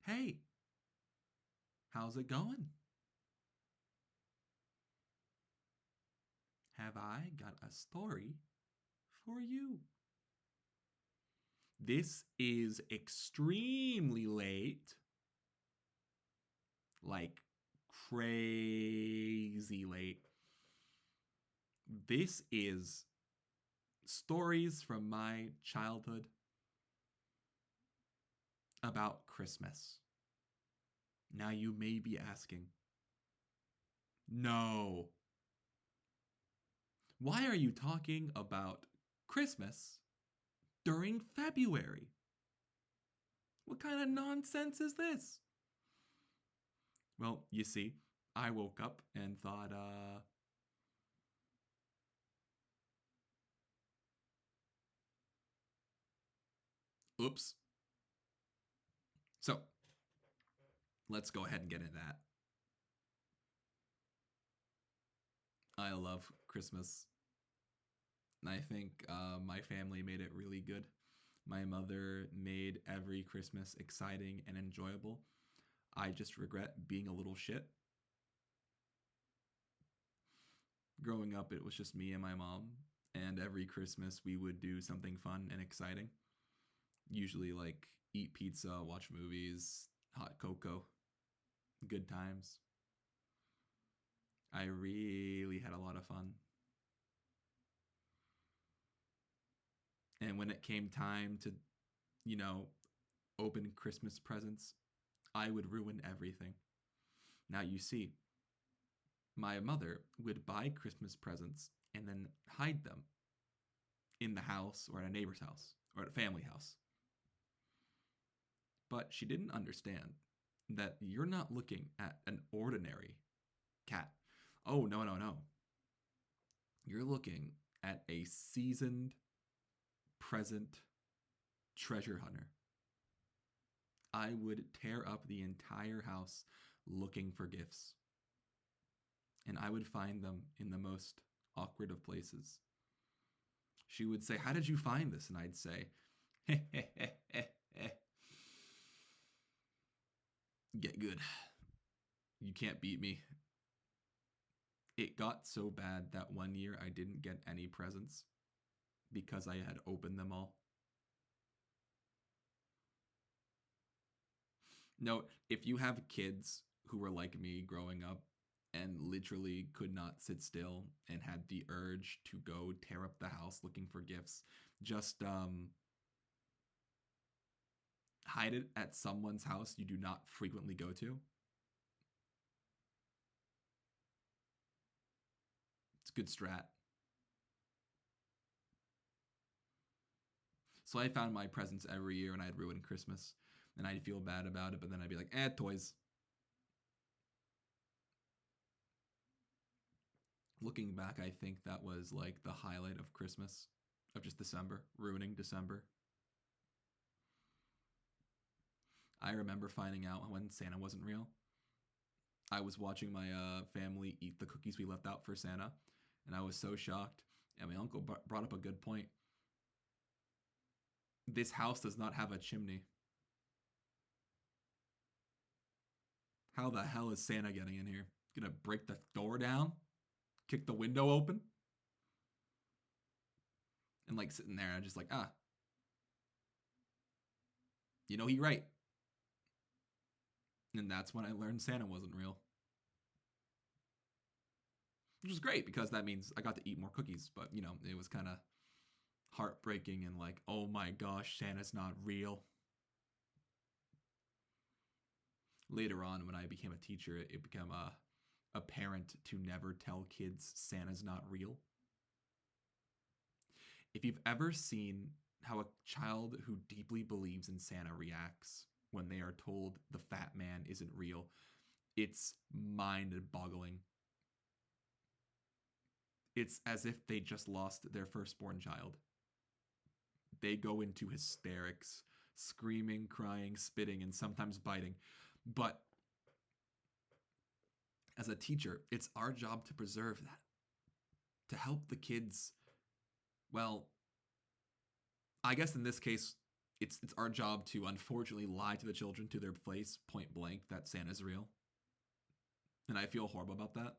Hey, how's it going? Have I got a story for you? This is extremely late, like crazy late. This is stories from my childhood about Christmas. Now you may be asking, no, why are you talking about Christmas during February? What kind of nonsense is this? Well, you see, I woke up and thought, oops. So let's go ahead and get into that. I love Christmas. I think my family made it really good. My mother made every Christmas exciting and enjoyable. I just regret being a little shit. Growing up, it was just me and my mom, and every Christmas we would do something fun and exciting. Usually, like eat pizza, watch movies, hot cocoa, good times. I really had a lot of fun. And when it came time to, you know, open Christmas presents, I would ruin everything. Now, you see, my mother would buy Christmas presents and then hide them in the house or at a neighbor's house or at a family house. But she didn't understand that you're not looking at an ordinary cat. Oh, no, no, no. You're looking at a seasoned present treasure hunter. I would tear up the entire house looking for gifts, and I would find them in the most awkward of places. She would say, "How did you find this?" And I'd say, "Get good. You can't beat me." It got so bad that one year I didn't get any presents because I had opened them all. No, if you have kids who were like me growing up and literally could not sit still and had the urge to go tear up the house looking for gifts, just hide it at someone's house you do not frequently go to. It's a good strat. So I found my presents every year and I'd ruin Christmas and I'd feel bad about it, but then I'd be like, toys. Looking back, I think that was like the highlight of Christmas, of just December, ruining December. I remember finding out when Santa wasn't real. I was watching my family eat the cookies we left out for Santa, and I was so shocked. And my uncle brought up a good point. This house does not have a chimney. How the hell is Santa getting in here? Gonna break the door down? Kick the window open? And like sitting there, I'm just like, he right. And that's when I learned Santa wasn't real. Which was great because that means I got to eat more cookies. But, it was kind of heartbreaking and like, oh my gosh, Santa's not real. Later on, when I became a teacher, it became apparent to never tell kids Santa's not real. If you've ever seen how a child who deeply believes in Santa reacts when they are told the fat man isn't real, it's mind boggling. It's as if they just lost their firstborn child. They go into hysterics, screaming, crying, spitting, and sometimes biting. But as a teacher, it's our job to preserve that, to help the kids, well, I guess in this case, it's our job to unfortunately lie to the children to their face point blank that Santa's real. And I feel horrible about that.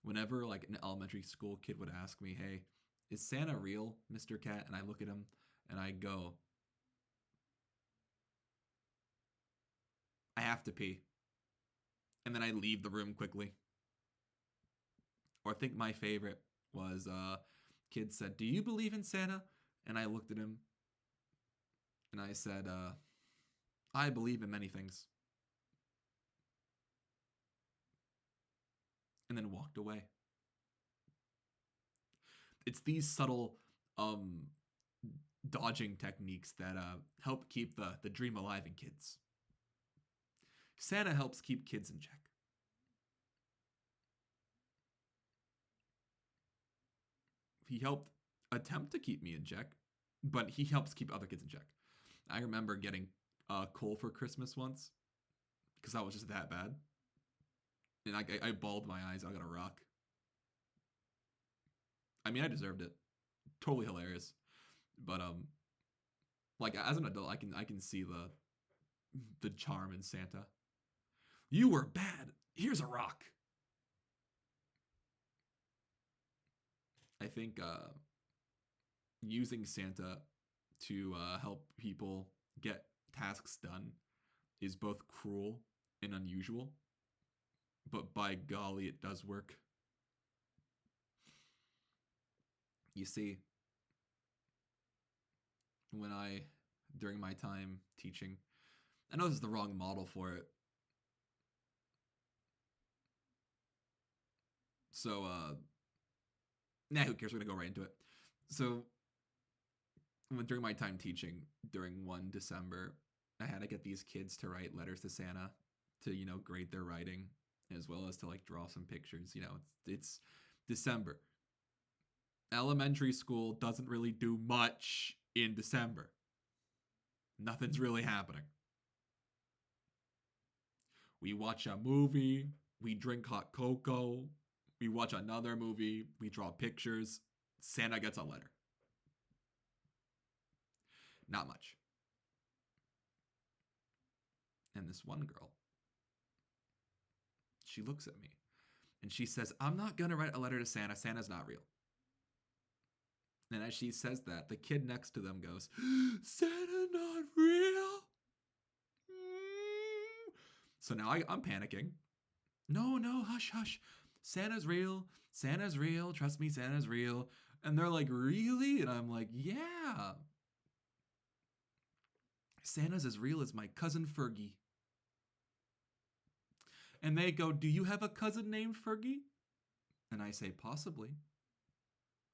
Whenever like an elementary school kid would ask me, "Hey, is Santa real, Mr. Cat?" and I look at him and I go, "I have to pee." And then I leave the room quickly. Or I think my favorite was kid said, "Do you believe in Santa?" And I looked at him and I said, "I believe in many things." And then walked away. It's these subtle um, dodging techniques that help keep the dream alive in kids. Santa helps keep kids in check. He helped attempt to keep me in check, but he helps keep other kids in check. I remember getting coal for Christmas once because I was just that bad. And I bawled my eyes out. I got a rock. I mean, I deserved it. Totally hilarious. But like as an adult, I can see the charm in Santa. You were bad. Here's a rock. I think using Santa to help people get tasks done is both cruel and unusual, but by golly, it does work. You see, when during my time teaching, I know this is the wrong model for it. So, nah, who cares? We're gonna go right into it. So, during my time teaching, during one December, I had to get these kids to write letters to Santa to, grade their writing, as well as to like draw some pictures. It's December. Elementary school doesn't really do much in December. Nothing's really happening. We watch a movie, we drink hot cocoa, we watch another movie, we draw pictures, Santa gets a letter. Not much. And this one girl, she looks at me and she says, "I'm not going to write a letter to Santa. Santa's not real." And as she says that, the kid next to them goes, "Santa not real?" So now I'm panicking. No, no, hush, hush. Santa's real. Santa's real. Trust me, Santa's real. And they're like, "Really?" And I'm like, "Yeah. Santa's as real as my cousin Fergie." And they go, "Do you have a cousin named Fergie?" And I say, "Possibly.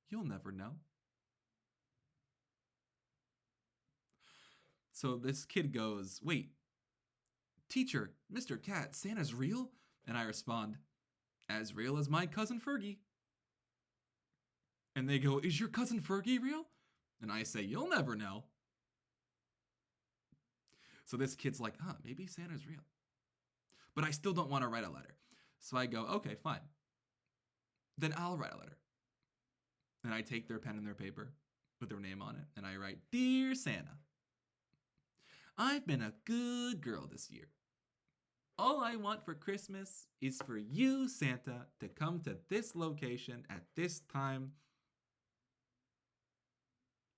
You'll never know." So this kid goes, "Wait, teacher, Mr. Cat, Santa's real?" And I respond, "As real as my cousin Fergie." And they go, "Is your cousin Fergie real?" And I say, "You'll never know." So this kid's like, maybe Santa's real. But I still don't want to write a letter. So I go, "Okay, fine. Then I'll write a letter." And I take their pen and their paper with their name on it, and I write, "Dear Santa, I've been a good girl this year. All I want for Christmas is for you, Santa, to come to this location at this time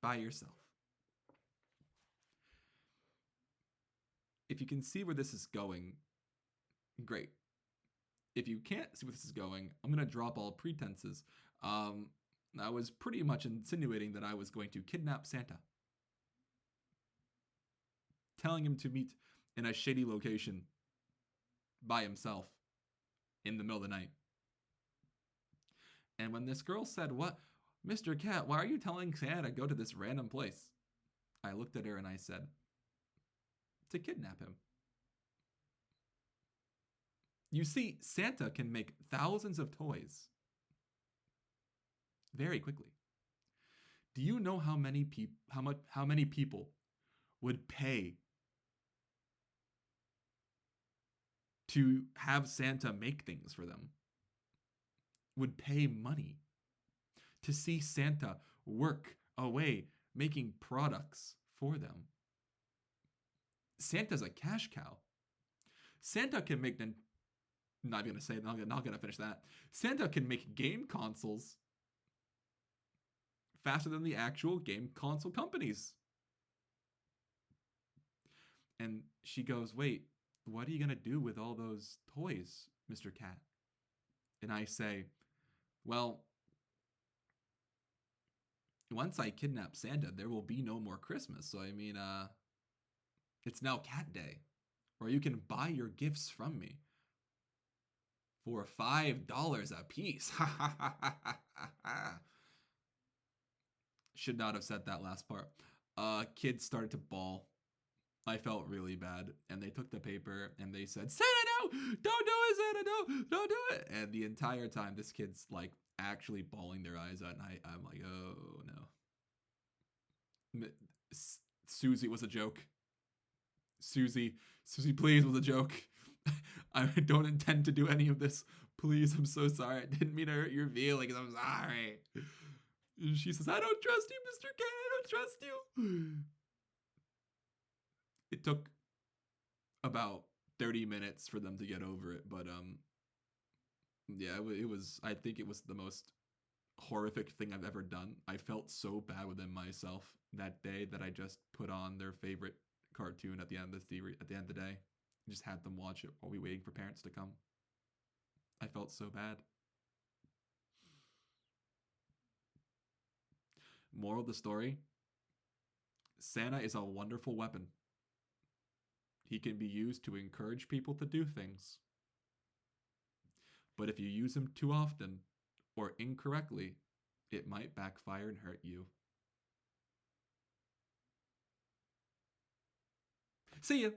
by yourself." If you can see where this is going, great. If you can't see where this is going, I'm going to drop all pretenses. I was pretty much insinuating that I was going to kidnap Santa, telling him to meet in a shady location by himself in the middle of the night. And when this girl said, "What? Mr. Cat, why are you telling Santa to go to this random place?" I looked at her and I said, "To kidnap him." You see, Santa can make thousands of toys very quickly. Do you know how many people would pay to have Santa make things for them? Would pay money to see Santa work away making products for them. Santa's a cash cow. Santa can make not gonna say, not gonna finish that. Santa can make game consoles faster than the actual game console companies. And she goes, wait, what are you gonna do with all those toys, Mr. Cat? And I say, well, once I kidnap Santa, there will be no more Christmas. So I mean, it's now Cat Day, where you can buy your gifts from me for $5 a piece. Should not have said that last part. Kids started to bawl. I felt really bad, and they took the paper and they said, "Santa, no! Don't do it, Santa, no! Don't do it!" And the entire time, this kid's like actually bawling their eyes out, and I'm like, "Oh no." Susie was a joke. Susie, please, was a joke. I don't intend to do any of this. Please, I'm so sorry. I didn't mean to hurt your feelings. I'm sorry. And she says, I don't trust you, Mr. Cat. I don't trust you. It took about 30 minutes for them to get over it, but yeah, it was, I think it was the most horrific thing I've ever done. I felt so bad within myself that day that I just put on their favorite cartoon at the end of the day. I just had them watch it while we waiting for parents to come. I felt so bad. Moral of the story: Santa is a wonderful weapon. He can be used to encourage people to do things. But if you use him too often or incorrectly, it might backfire and hurt you. See ya!